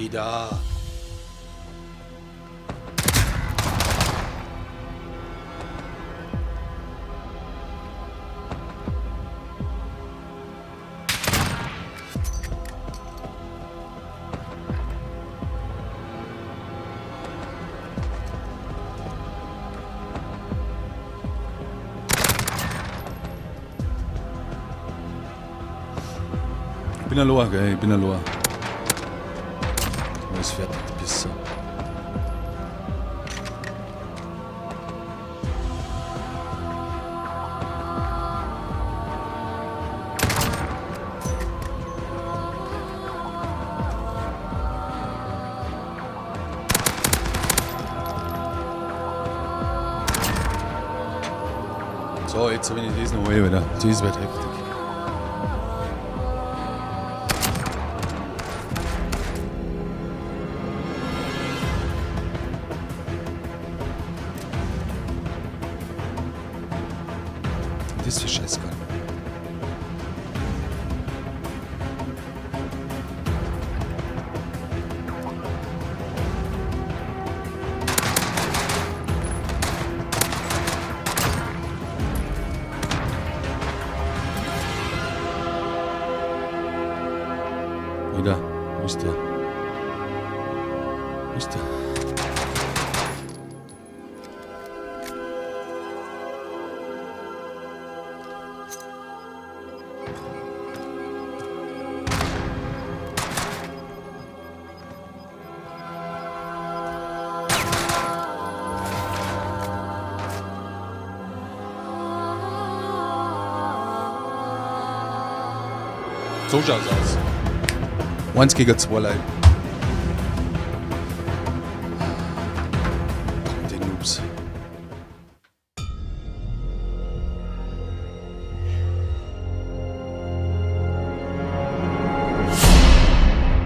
wieder. Ich bin allein, gell? Ich bin allein. Alles fertig, Pisser. So, jetzt bin ich das noch mal wieder. Das wird heftig. Das für Scheißkerl. Wieder. Wo ist der? Wo ist der? So schaut's aus. 1 gegen 2 Leute.